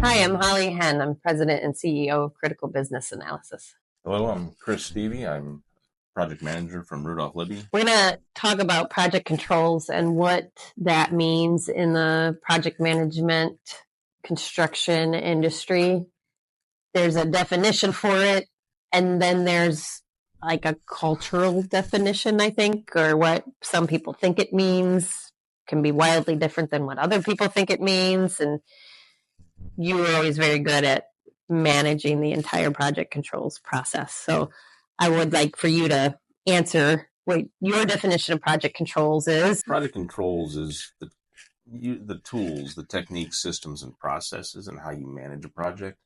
Hi, I'm Holly Henn. I'm President and CEO of Critical Business Analysis. Hello, I'm Chris Stevie. I'm project manager from Rudolph Libbe. We're going to talk about project controls and what that means in the project management construction industry. There's a definition for it, and then there's like a cultural definition, I think, or what some people think it means can be wildly different than what other people think it means. And you were always very good at managing the entire project controls process. So I would like for you to answer what your definition of project controls is. Project controls is the tools, the techniques, systems, and processes, and how you manage a project.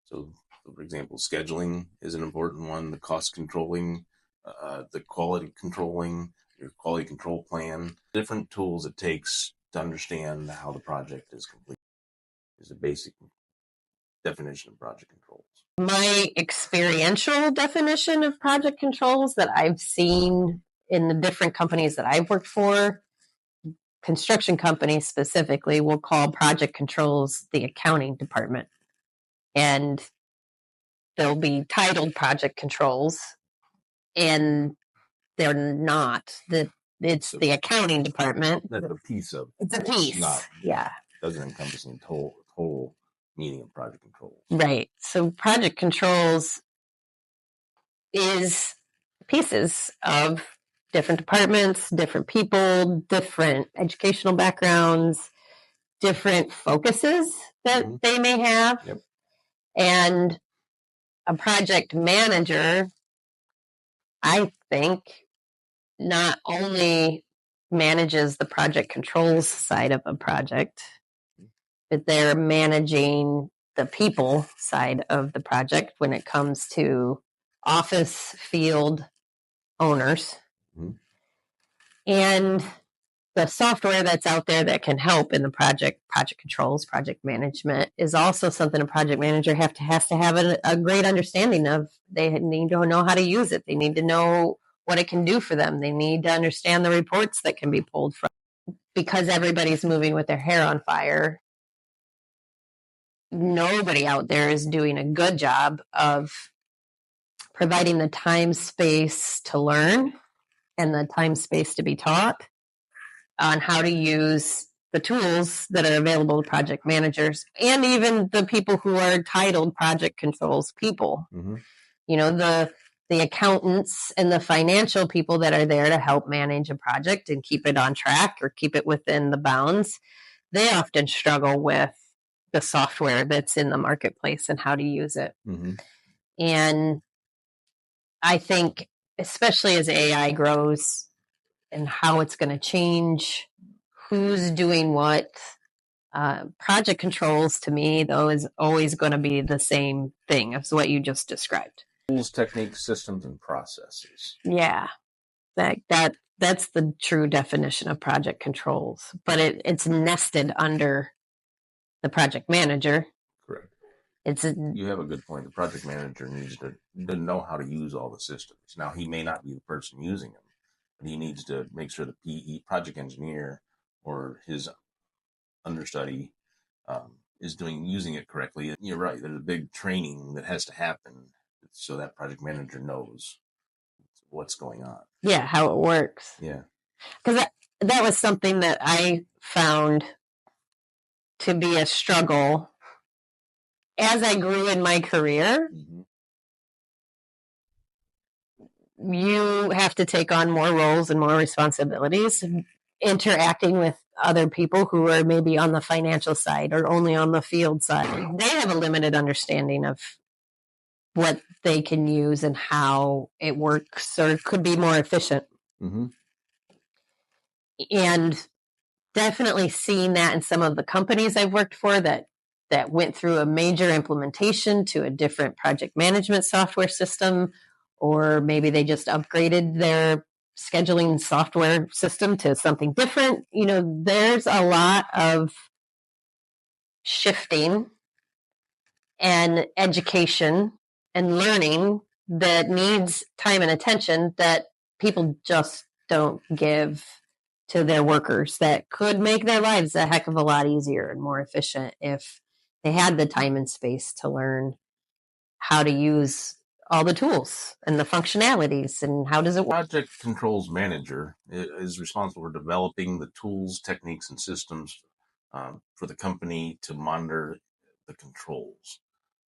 So, for example, scheduling is an important one, the cost controlling, the quality controlling, your quality control plan, different tools it takes to understand how the project is complete is a basic definition of project controls. My experiential definition of project controls that I've seen in the different companies that I've worked for, construction companies specifically, will call project controls the accounting department. And they'll be titled project controls, and they're not. It's the accounting department. That's a piece of it. It's a piece. Doesn't encompass the total meaning of project controls. Right. So project controls is pieces of different departments, different people, different educational backgrounds, different focuses that they may have. Yep. And a project manager, I think, not only manages the project controls side of a project, but they're managing the people side of the project when it comes to office field owners. Mm-hmm. And the software that's out there that can help in the project controls, project management is also something a project manager has to have a great understanding of. They need to know how to use it. They need to know what it can do for them. They need to understand the reports that can be pulled from. Because everybody's moving with their hair on fire, nobody out there is doing a good job of providing the time space to learn and the time space to be taught on how to use the tools that are available to project managers and even the people who are titled project controls people. Mm-hmm. You know, the accountants and the financial people that are there to help manage a project and keep it on track or keep it within the bounds. They often struggle with the software that's in the marketplace and how to use it. Mm-hmm. And I think, especially as AI grows and how it's going to change, who's doing what, project controls to me, though, is always going to be the same thing as what you just described. Tools, techniques, systems, and processes. Yeah, that's the true definition of project controls. But it's nested under the project manager. Correct. You have a good point. The project manager needs to know how to use all the systems. Now, he may not be the person using them, but he needs to make sure the PE, project engineer, or his understudy is using it correctly. And you're right. There's a big training that has to happen so that project manager knows what's going on. Yeah, how it works. Yeah. Because that was something that I found to be a struggle as I grew in my career. Mm-hmm. You have to take on more roles and more responsibilities, interacting with other people who are maybe on the financial side or only on the field side. They have a limited understanding of what they can use and how it works or could be more efficient. Mm-hmm. And definitely seeing that in some of the companies I've worked for that went through a major implementation to a different project management software system, or maybe they just upgraded their scheduling software system to something different. You know, there's a lot of shifting and education and learning that needs time and attention that people just don't give to their workers, that could make their lives a heck of a lot easier and more efficient if they had the time and space to learn how to use all the tools and the functionalities and how does it work. Project controls manager is responsible for developing the tools, techniques, and systems for the company to monitor the controls.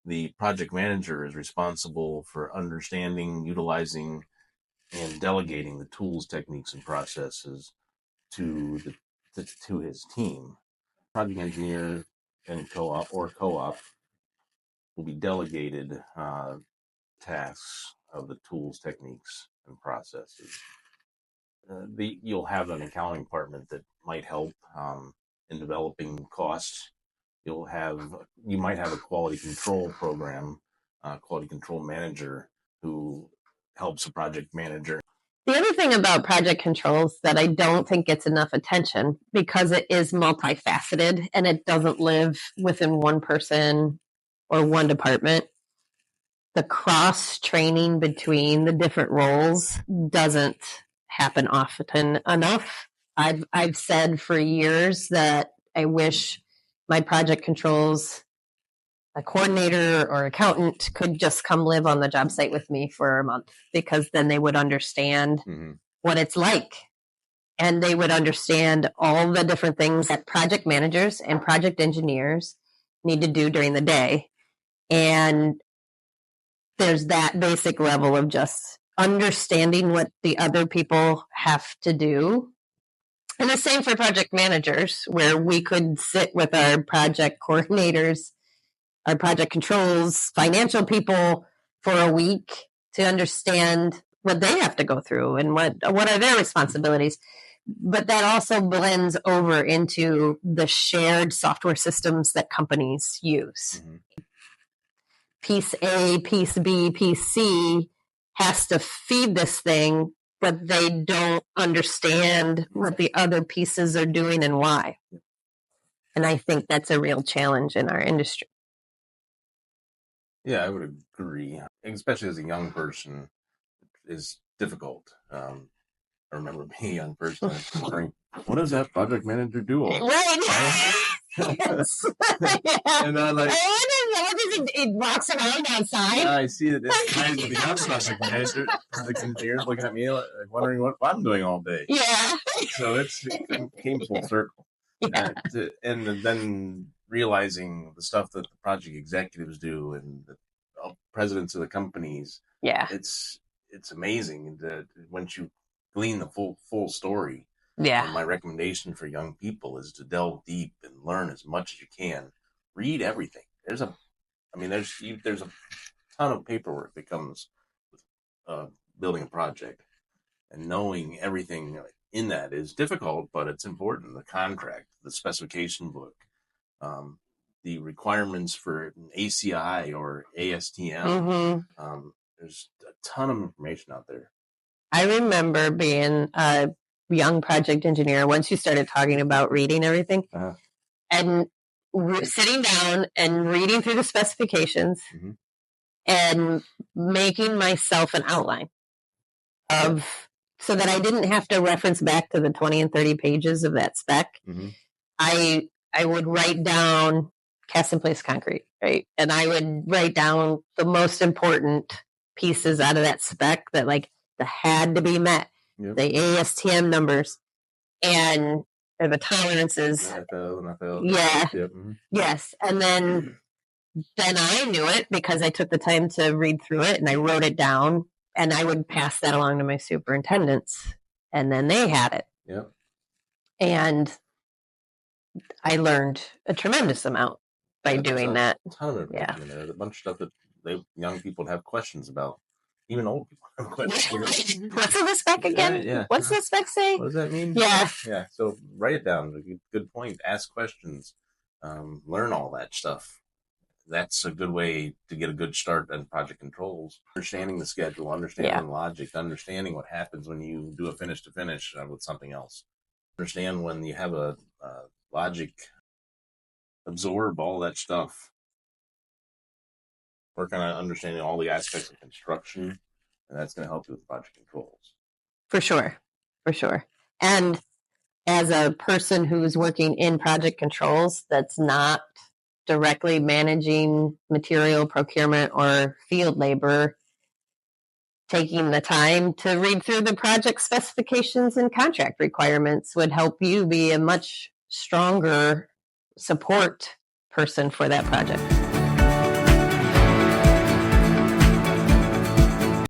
The project manager is responsible for understanding, utilizing, and delegating the tools, techniques, and processes to his team. Project engineer and co-op will be delegated tasks of the tools, techniques, and processes. You'll have an accounting department that might help in developing costs. You might have a quality control program, quality control manager who helps a project manager. The other thing about project controls that I don't think gets enough attention, because it is multifaceted and it doesn't live within one person or one department, the cross training between the different roles doesn't happen often enough. I've said for years that I wish my project controls a coordinator or accountant could just come live on the job site with me for a month, because then they would understand what it's like. And they would understand all the different things that project managers and project engineers need to do during the day. And there's that basic level of just understanding what the other people have to do. And the same for project managers, where we could sit with our project coordinators, our project controls, financial people for a week to understand what they have to go through and what are their responsibilities. But that also blends over into the shared software systems that companies use. Piece A, piece B, piece C has to feed this thing, but they don't understand what the other pieces are doing and why. And I think that's a real challenge in our industry. Yeah, I would agree. Especially as a young person, it's difficult. I remember being a young person wondering, what does that project manager do? Right. Yes. And I'm like, it walks around outside. Yeah, I see that this guy is the project manager. The engineer's looking at me like wondering what I'm doing all day. Yeah. So it came full circle. Yeah. And then realizing the stuff that the project executives do and the presidents of the companies. Yeah. It's amazing that once you glean the full story. Yeah. And my recommendation for young people is to delve deep and learn as much as you can. Read everything. There's a ton of paperwork that comes with building a project, and knowing everything in that is difficult, but it's important. The contract, the specification book, the requirements for an ACI or ASTM. There's a ton of information out there. I remember being a young project engineer, once you started talking about reading everything, and sitting down and reading through the specifications and making myself an outline so that I didn't have to reference back to the 20 and 30 pages of that spec. I would write down cast in place concrete, right? And I would write down the most important pieces out of that spec that had to be met. The ASTM numbers and the tolerances. Yeah. Yes. And then I knew it because I took the time to read through it and I wrote it down, and I would pass that along to my superintendents, and then they had it. Yep. And I learned a tremendous amount by doing that. A ton of information in there. There's a bunch of stuff that young people have questions about. Even old people have questions. What's in the spec again? Yeah. What's the spec say? What does that mean? Yeah. Yeah. So write it down. Good point. Ask questions. Learn all that stuff. That's a good way to get a good start on project controls. Understanding the schedule, understanding logic, understanding what happens when you do a finish to finish with something else. Understand when you have a logic, absorb all that stuff. Work on understanding all the aspects of construction, and that's going to help you with project controls. For sure. And as a person who's working in project controls, that's not directly managing material procurement or field labor, taking the time to read through the project specifications and contract requirements would help you be a much stronger support person for that project.